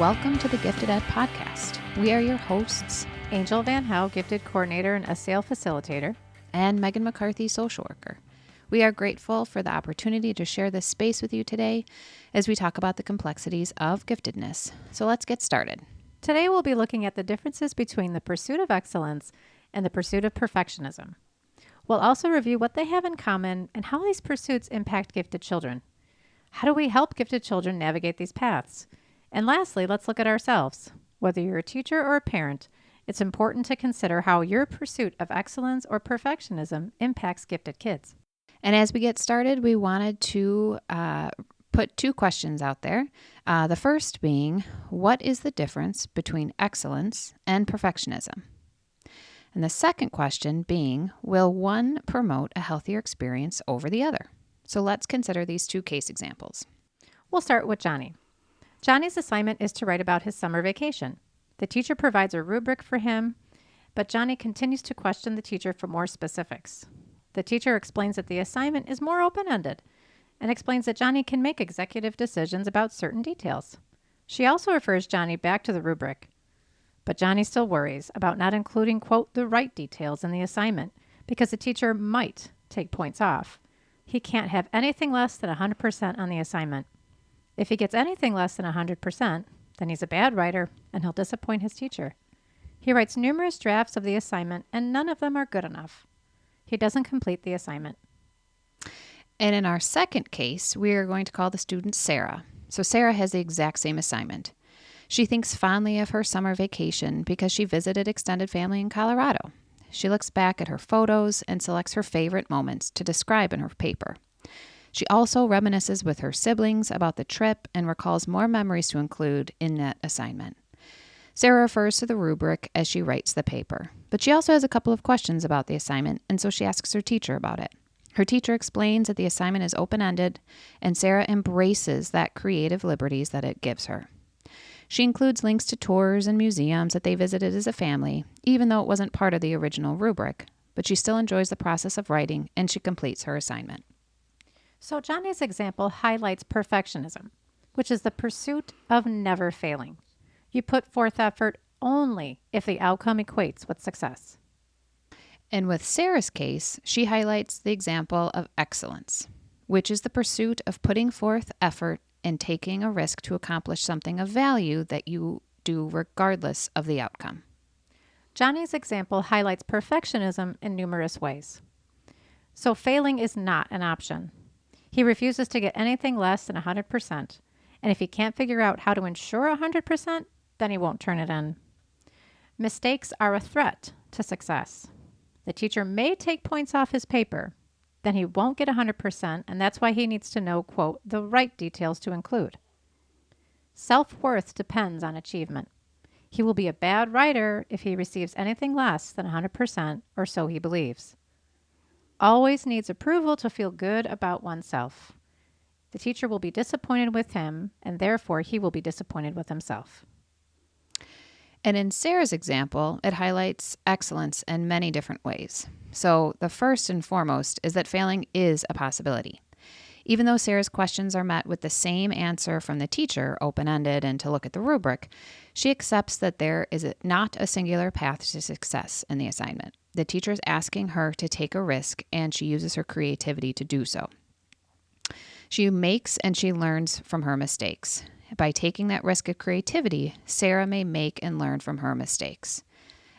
Welcome to the Gifted Ed Podcast. We are your hosts, Angel Van Howe, Gifted Coordinator and SAL Facilitator, and Meghan McCarthy, Social Worker. We are grateful for the opportunity to share this space with you today as we talk about the complexities of giftedness. So let's get started. Today we'll be looking at the differences between the pursuit of excellence and the pursuit of perfectionism. We'll also review what they have in common and how these pursuits impact gifted children. How do we help gifted children navigate these paths? And lastly, let's look at ourselves. Whether you're a teacher or a parent, it's important to consider how your pursuit of excellence or perfectionism impacts gifted kids. And as we get started, we wanted to put two questions out there. The first being, what is the difference between excellence and perfectionism? And the second question being, will one promote a healthier experience over the other? So let's consider these two case examples. We'll start with Johnny. Johnny's assignment is to write about his summer vacation. The teacher provides a rubric for him, but Johnny continues to question the teacher for more specifics. The teacher explains that the assignment is more open-ended and explains that Johnny can make executive decisions about certain details. She also refers Johnny back to the rubric, but Johnny still worries about not including, quote, the right details in the assignment because the teacher might take points off. He can't have anything less than 100% on the assignment. If he gets anything less than 100%, then he's a bad writer and he'll disappoint his teacher. He writes numerous drafts of the assignment and none of them are good enough. He doesn't complete the assignment. And in our second case, we are going to call the student Sarah. So Sarah has the exact same assignment. She thinks fondly of her summer vacation because she visited extended family in Colorado. She looks back at her photos and selects her favorite moments to describe in her paper. She also reminisces with her siblings about the trip and recalls more memories to include in that assignment. Sarah refers to the rubric as she writes the paper, but she also has a couple of questions about the assignment, and so she asks her teacher about it. Her teacher explains that the assignment is open-ended, and Sarah embraces that creative liberties that it gives her. She includes links to tours and museums that they visited as a family, even though it wasn't part of the original rubric, but she still enjoys the process of writing, and she completes her assignment. So Johnny's example highlights perfectionism, which is the pursuit of never failing. You put forth effort only if the outcome equates with success. And with Sarah's case, she highlights the example of excellence, which is the pursuit of putting forth effort and taking a risk to accomplish something of value that you do regardless of the outcome. Johnny's example highlights perfectionism in numerous ways. So failing is not an option. He refuses to get anything less than 100%, and if he can't figure out how to ensure 100%, then he won't turn it in. Mistakes are a threat to success. The teacher may take points off his paper, then he won't get 100%, and that's why he needs to know, quote, the right details to include. Self-worth depends on achievement. He will be a bad writer if he receives anything less than 100%, or so he believes. Always needs approval to feel good about oneself. The teacher will be disappointed with him, and therefore he will be disappointed with himself. And in Sarah's example, it highlights excellence in many different ways. So the first and foremost is that failing is a possibility. Even though Sarah's questions are met with the same answer from the teacher, open-ended and to look at the rubric, she accepts that there is not a singular path to success in the assignment. The teacher is asking her to take a risk, and she uses her creativity to do so. She makes and she learns from her mistakes. By taking that risk of creativity, Sarah may make and learn from her mistakes.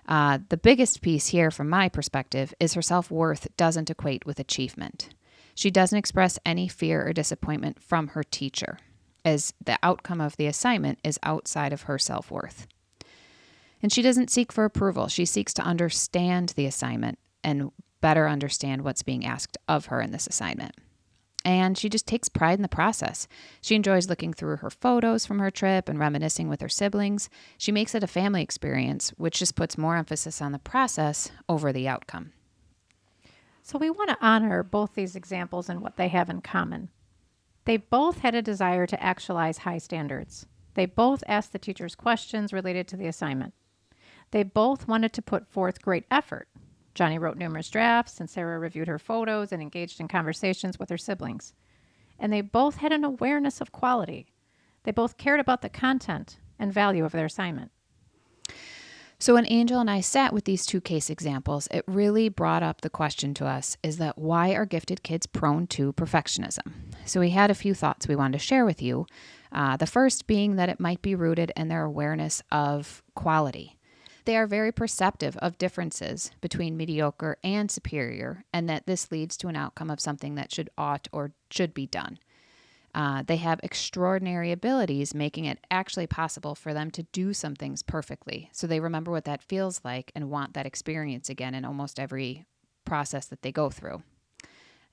The biggest piece here, from my perspective, is her self-worth doesn't equate with achievement. She doesn't express any fear or disappointment from her teacher, as the outcome of the assignment is outside of her self-worth. And she doesn't seek for approval. She seeks to understand the assignment and better understand what's being asked of her in this assignment. And she just takes pride in the process. She enjoys looking through her photos from her trip and reminiscing with her siblings. She makes it a family experience, which just puts more emphasis on the process over the outcome. So we want to honor both these examples and what they have in common. They both had a desire to actualize high standards. They both asked the teachers questions related to the assignment. They both wanted to put forth great effort. Johnny wrote numerous drafts, and Sarah reviewed her photos and engaged in conversations with her siblings. And they both had an awareness of quality. They both cared about the content and value of their assignment. So when Angel and I sat with these two case examples, it really brought up the question to us, is that why are gifted kids prone to perfectionism? So we had a few thoughts we wanted to share with you. The first being that it might be rooted in their awareness of quality. They are very perceptive of differences between mediocre and superior, and that this leads to an outcome of something that ought or should be done. They have extraordinary abilities, making it actually possible for them to do some things perfectly. So they remember what that feels like and want that experience again in almost every process that they go through.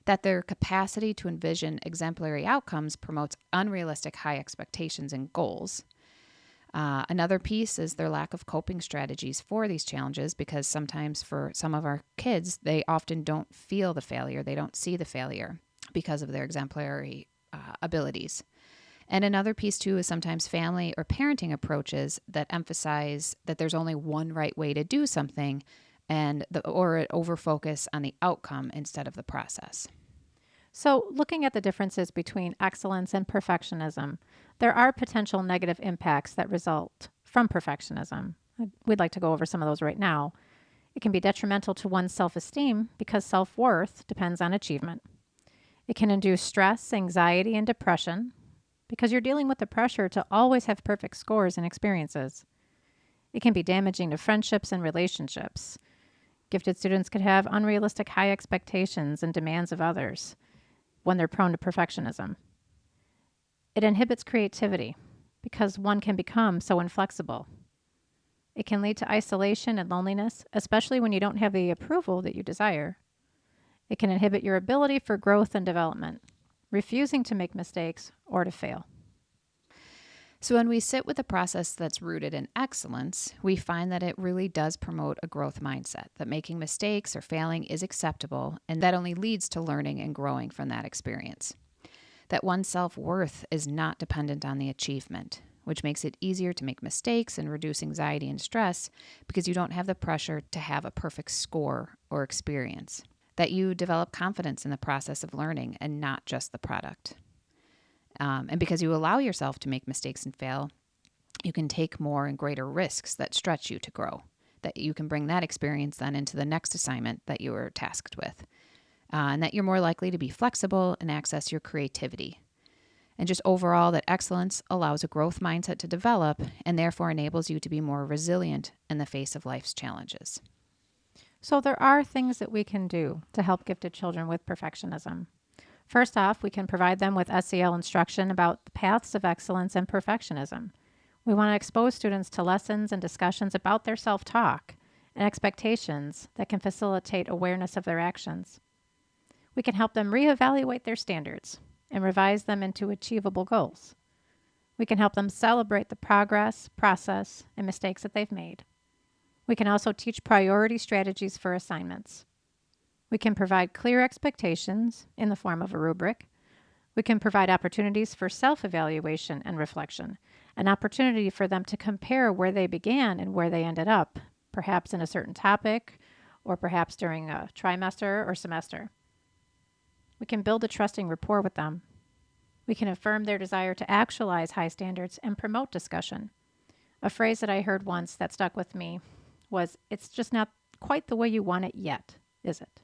That their capacity to envision exemplary outcomes promotes unrealistic high expectations and goals. Another piece is their lack of coping strategies for these challenges, because sometimes for some of our kids, they often don't feel the failure. They don't see the failure because of their exemplary abilities. And another piece too is sometimes family or parenting approaches that emphasize that there's only one right way to do something, or over focus on the outcome instead of the process. So, looking at the differences between excellence and perfectionism, there are potential negative impacts that result from perfectionism. We'd like to go over some of those right now. It can be detrimental to one's self-esteem because self-worth depends on achievement. It can induce stress, anxiety, and depression because you're dealing with the pressure to always have perfect scores and experiences. It can be damaging to friendships and relationships. Gifted students could have unrealistic high expectations and demands of others when they're prone to perfectionism. It inhibits creativity because one can become so inflexible. It can lead to isolation and loneliness, especially when you don't have the approval that you desire. It can inhibit your ability for growth and development, refusing to make mistakes or to fail. So when we sit with a process that's rooted in excellence, we find that it really does promote a growth mindset, that making mistakes or failing is acceptable, and that only leads to learning and growing from that experience. That one's self-worth is not dependent on the achievement, which makes it easier to make mistakes and reduce anxiety and stress because you don't have the pressure to have a perfect score or experience. That you develop confidence in the process of learning and not just the product. And because you allow yourself to make mistakes and fail, you can take more and greater risks that stretch you to grow. That you can bring that experience then into the next assignment that you were tasked with. And that you're more likely to be flexible and access your creativity. And just overall, that excellence allows a growth mindset to develop and therefore enables you to be more resilient in the face of life's challenges. So there are things that we can do to help gifted children with perfectionism. First off, we can provide them with SEL instruction about the paths of excellence and perfectionism. We want to expose students to lessons and discussions about their self-talk and expectations that can facilitate awareness of their actions. We can help them reevaluate their standards and revise them into achievable goals. We can help them celebrate the progress, process, and mistakes that they've made. We can also teach priority strategies for assignments. We can provide clear expectations in the form of a rubric. We can provide opportunities for self-evaluation and reflection, an opportunity for them to compare where they began and where they ended up, perhaps in a certain topic, or perhaps during a trimester or semester. We can build a trusting rapport with them. We can affirm their desire to actualize high standards and promote discussion. A phrase that I heard once that stuck with me was, "It's just not quite the way you want it yet, is it?"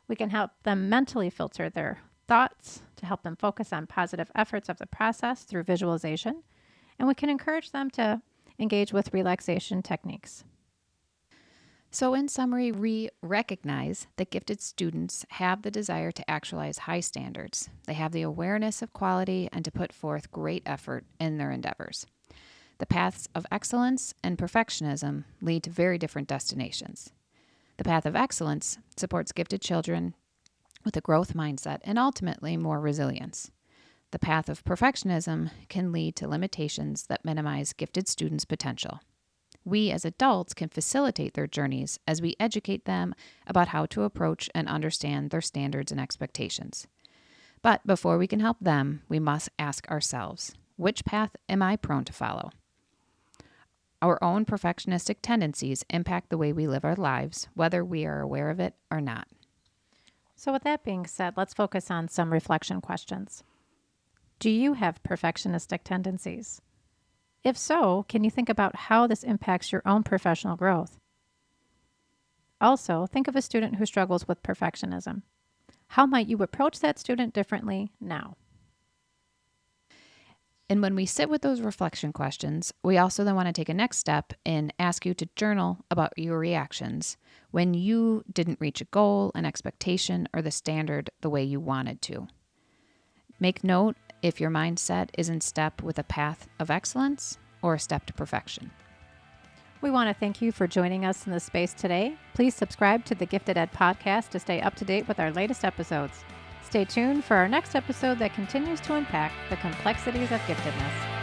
We can help them mentally filter their thoughts to help them focus on positive efforts of the process through visualization, and we can encourage them to engage with relaxation techniques. So in summary, we recognize that gifted students have the desire to actualize high standards. They have the awareness of quality and to put forth great effort in their endeavors. The paths of excellence and perfectionism lead to very different destinations. The path of excellence supports gifted children with a growth mindset and ultimately more resilience. The path of perfectionism can lead to limitations that minimize gifted students' potential. We as adults can facilitate their journeys as we educate them about how to approach and understand their standards and expectations. But before we can help them, we must ask ourselves, which path am I prone to follow? Our own perfectionistic tendencies impact the way we live our lives, whether we are aware of it or not. So with that being said, let's focus on some reflection questions. Do you have perfectionistic tendencies? If so, can you think about how this impacts your own professional growth? Also, think of a student who struggles with perfectionism. How might you approach that student differently now? And when we sit with those reflection questions, we also then want to take a next step and ask you to journal about your reactions when you didn't reach a goal, an expectation, or the standard the way you wanted to. Make note if your mindset is in step with a path of excellence or a step to perfection. We want to thank you for joining us in this space today. Please subscribe to the Gifted Ed podcast to stay up to date with our latest episodes. Stay tuned for our next episode that continues to unpack the complexities of giftedness.